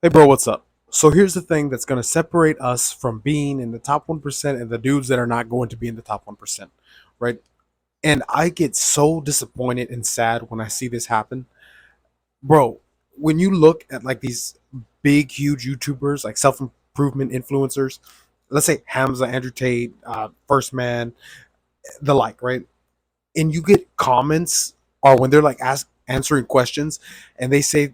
Hey, bro, what's up? So here's the thing that's going to separate us from being in the top 1% and the dudes that are not going to be in the top 1%, right? And I get so disappointed and sad when I see this happen. Bro, when you look at like these big, huge YouTubers, like self improvement influencers, let's say Hamza, Andrew Tate, First Man, the like, right? And you get comments or when they're like answering questions and they say,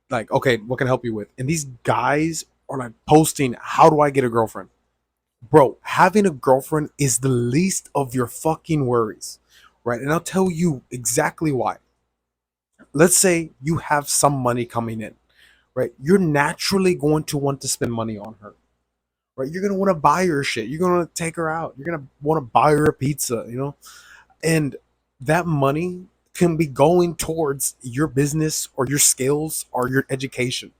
like, okay, what can I help you with? And these guys are like posting, how do I get a girlfriend? Bro, having a girlfriend is the least of your fucking worries, right? And I'll tell you exactly why. Let's say you have some money coming in, right? You're naturally going to want to spend money on her, right? You're going to want to buy her shit. You're going to take her out. You're going to want to buy her a pizza. And that money can be going towards your business or your skills or your education,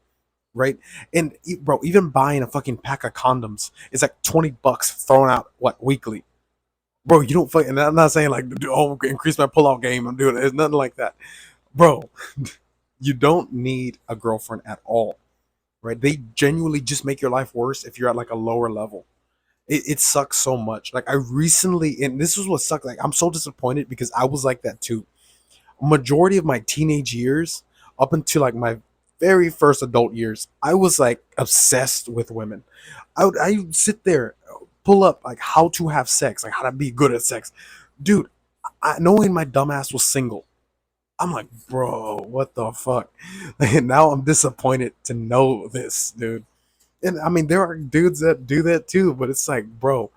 right? And bro, even buying a fucking pack of condoms is like $20 thrown out what weekly, bro. You don't fucking. And I'm not saying like, oh, increase my pullout game. I'm doing it. It's nothing like that, bro. You don't need a girlfriend at all, right? They genuinely just make your life worse if you're at like a lower level. It sucks so much. Like I recently, and this is what sucked. Like I'm so disappointed because I was like that too. Majority of my teenage years, up until like my very first adult years, I was like obsessed with women. I would sit there, pull up like how to have sex, like how to be good at sex, dude. Knowing my dumbass was single, I'm like, bro, what the fuck? And now I'm disappointed to know this, dude. And I mean, there are dudes that do that too, but it's like, bro,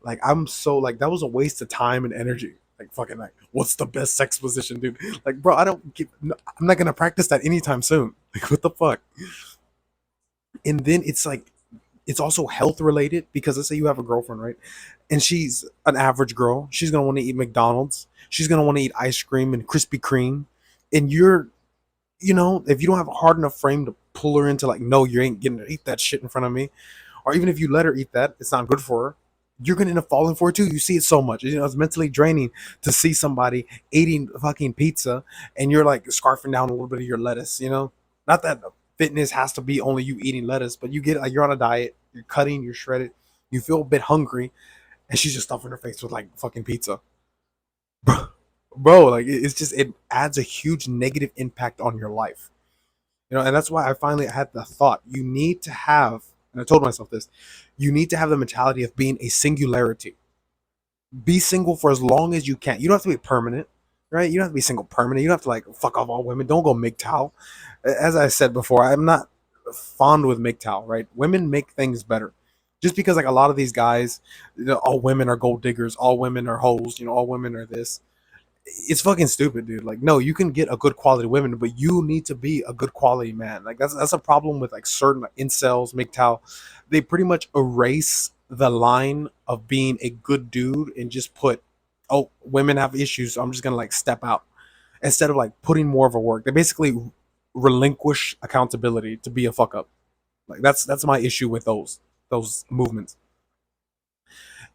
like I'm so like that was a waste of time and energy. Like fucking like, what's the best sex position, dude? Like, bro, I don't give. No, I'm not gonna practice that anytime soon. Like, what the fuck? And then it's like, it's also health related because let's say you have a girlfriend, right? And she's an average girl. She's gonna want to eat McDonald's. She's gonna want to eat ice cream and Krispy Kreme. And if you don't have a hard enough frame to pull her into like, no, you ain't getting to eat that shit in front of me, or even if you let her eat that, it's not good for her. You're gonna end up falling for it too. You see it so much. It's mentally draining to see somebody eating fucking pizza and you're like scarfing down a little bit of your lettuce. Not that fitness has to be only you eating lettuce, but you get like you're on a diet, you're cutting, you're shredded, you feel a bit hungry, and she's just stuffing her face with like fucking pizza, bro. Like it's just it adds a huge negative impact on your life. And that's why I finally had the thought you need to have, and I told myself this, you need to have the mentality of being a singularity. Be single for as long as you can. You don't have to be permanent, right? You don't have to be single permanent. You don't have to like fuck off all women. Don't go MGTOW. As I said before, I'm not fond with MGTOW, right? Women make things better. Just because like a lot of these guys, all women are gold diggers, all women are hoes, all women are this, it's fucking stupid, dude. Like, no, you can get a good quality women, but you need to be a good quality man. Like, that's a problem with like certain like, incels, MGTOW. They pretty much erase the line of being a good dude and just put, oh, women have issues, so I'm just gonna like step out instead of like putting more of a work. They basically relinquish accountability to be a fuck up. Like that's my issue with those movements.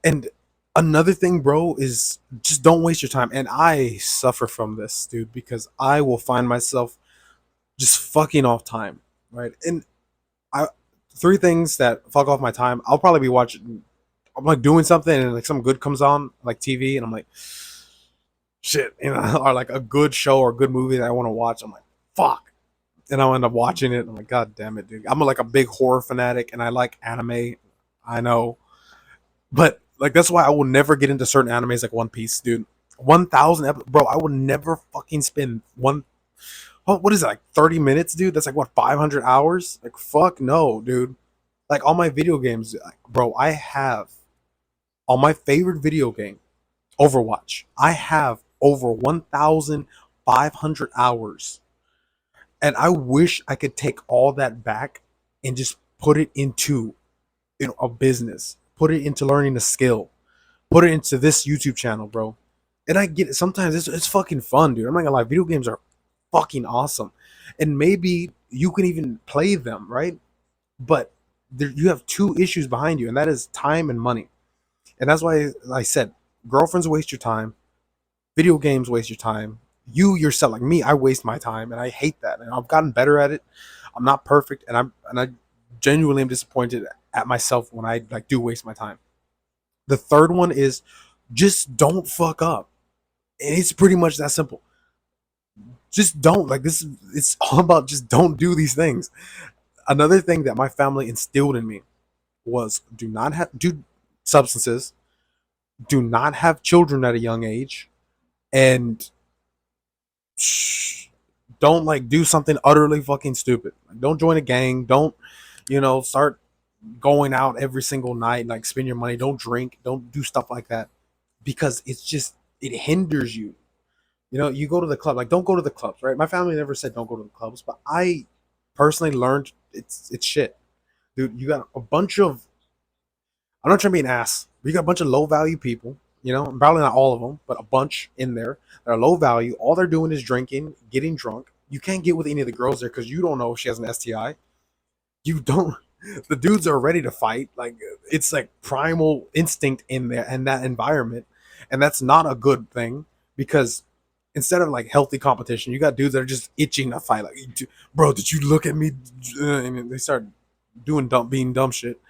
And another thing, bro, is just don't waste your time. And I suffer from this, dude, because I will find myself just fucking off time, right? And I three things that fuck off my time. I'll probably be watching. I'm like doing something, and like some good comes on, like TV, and I'm like, shit, or like a good show or a good movie that I want to watch. I'm like, fuck, and I'll end up watching it. I'm like, god damn it, dude. I'm like a big horror fanatic, and I like anime. I know, but like that's why I will never get into certain animes like One Piece, dude. 1,000 bro. I would never fucking spend one. What is it, like 30 minutes, dude? That's like what, 500 hours? Like fuck no, dude. Like all my video games, like, bro. I have on my favorite video game, Overwatch. I have over 1,500 hours, and I wish I could take all that back and just put it into a business, put it into learning a skill, put it into this YouTube channel, bro. And I get it. Sometimes it's fucking fun, dude. I'm not gonna lie. Video games are fucking awesome. And maybe you can even play them, right? But you have two issues behind you, and that is time and money. And that's why I said girlfriends waste your time, video games waste your time. You yourself, like me, I waste my time, and I hate that. And I've gotten better at it. I'm not perfect, and I genuinely am disappointed at myself when I like do waste my time. The third one is just don't fuck up. And it's pretty much that simple. Just don't. Like this it's all about just don't do these things. Another thing that my family instilled in me was do substances, do not have children at a young age, and don't like do something utterly fucking stupid. Like, don't join a gang. Don't start going out every single night. Like spend your money. Don't drink. Don't do stuff like that because it hinders you. You go to the club. Like don't go to the clubs, right? My family never said don't go to the clubs, but I personally learned it's shit, dude. You got a bunch of I'm not trying to be an ass. We got a bunch of low value people, probably not all of them, but a bunch in there that are low value. All they're doing is drinking, getting drunk. You can't get with any of the girls there because you don't know if she has an STI. You don't. The dudes are ready to fight. Like it's like primal instinct in there and that environment, and that's not a good thing because instead of like healthy competition, you got dudes that are just itching to fight. Like, bro, did you look at me? And they start being dumb shit.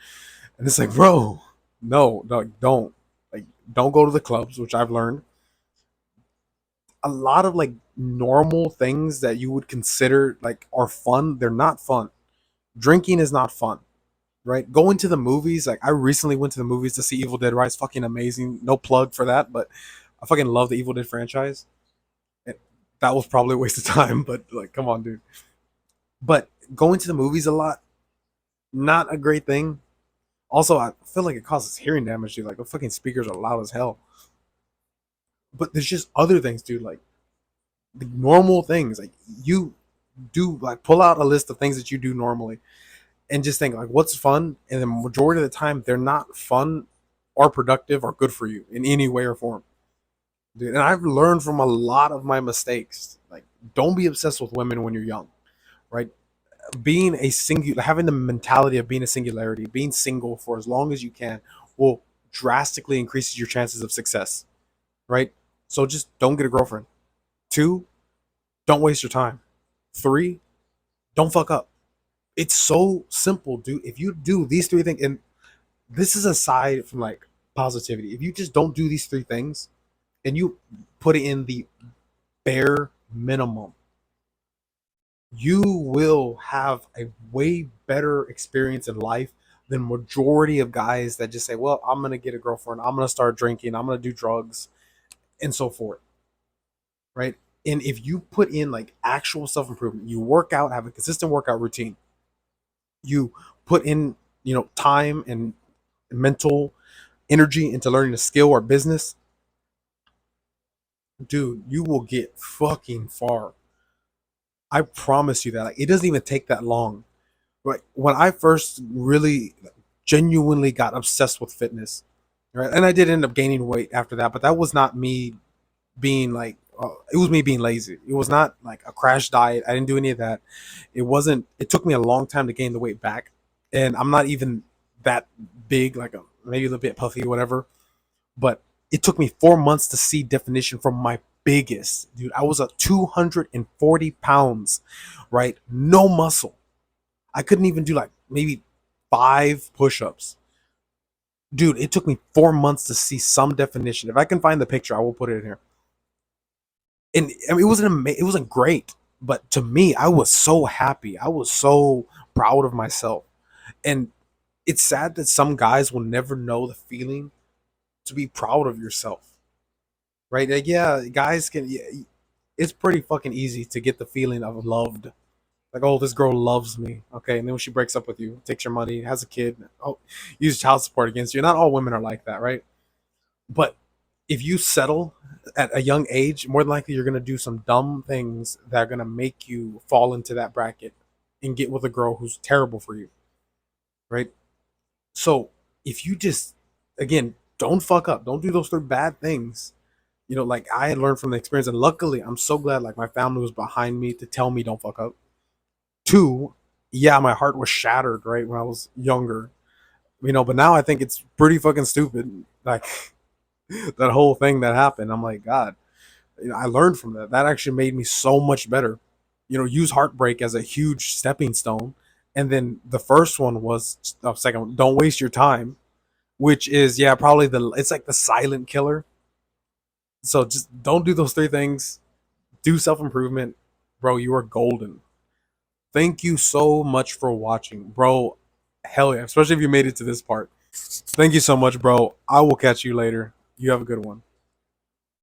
And it's like, bro, no, don't. Like, don't go to the clubs, which I've learned. A lot of like normal things that you would consider like are fun, they're not fun. Drinking is not fun, right? Going to the movies, like I recently went to the movies to see Evil Dead Rise, fucking amazing. No plug for that, but I fucking love the Evil Dead franchise. And that was probably a waste of time, but like, come on, dude. But going to the movies a lot, not a great thing. Also, I feel like it causes hearing damage, dude. Like the fucking speakers are loud as hell. But there's just other things, dude. Like the normal things. Like you do, like pull out a list of things that you do normally, and just think like, what's fun? And the majority of the time, they're not fun, or productive, or good for you in any way or form, dude. And I've learned from a lot of my mistakes. Like, don't be obsessed with women when you're young, right? Being a singular, having the mentality of being a singularity, being single for as long as you can, will drastically increases your chances of success, right? So just don't get a girlfriend. Two, don't waste your time. Three, don't fuck up. It's so simple, dude. If you do these three things, and this is aside from like positivity, if you just don't do these three things and you put it in the bare minimum, you will have a way better experience in life than majority of guys that just say, well, I'm gonna get a girlfriend, I'm gonna start drinking, I'm gonna do drugs, and so forth, right? And if you put in like actual self-improvement, you work out, have a consistent workout routine, you put in time and mental energy into learning a skill or business, dude, you will get fucking far. I promise you that. Like, it doesn't even take that long. Right when I first really genuinely got obsessed with fitness, right, and I did end up gaining weight after that, but that was not me being like it was me being lazy. It was not like a crash diet. I didn't do any of that. It took me a long time to gain the weight back, and I'm not even that big, like maybe a little bit puffy or whatever, but it took me 4 months to see definition from my biggest dude. I was at 240 pounds, right? No muscle. I couldn't even do like maybe 5 push-ups. Dude, it took me 4 months to see some definition. If I can find the picture, I will put it in here. And I mean, it wasn't great, but to me, I was so happy. I was so proud of myself. And it's sad that some guys will never know the feeling to be proud of yourself, right? Like, yeah, guys can. Yeah, it's pretty fucking easy to get the feeling of loved. Like, oh, this girl loves me. Okay, and then when she breaks up with you, takes your money, has a kid, oh, use child support against you. Not all women are like that, right? But if you settle at a young age, more than likely you're gonna do some dumb things that are gonna make you fall into that bracket and get with a girl who's terrible for you, right? So if you just again don't fuck up, don't do those three bad things. Like I had learned from the experience, and luckily I'm so glad like my family was behind me to tell me don't fuck up. Two, yeah, my heart was shattered right when I was younger, but now I think it's pretty fucking stupid. Like that whole thing that happened, I'm like, God, I learned from that. That actually made me so much better. use heartbreak as a huge stepping stone. And then the first one was second one, don't waste your time, which is probably it's like the silent killer. So just don't do those three things. Do self improvement, bro. You are golden. Thank you so much for watching, bro. Hell yeah, especially if you made it to this part. Thank you so much, bro. I will catch you later. You have a good one.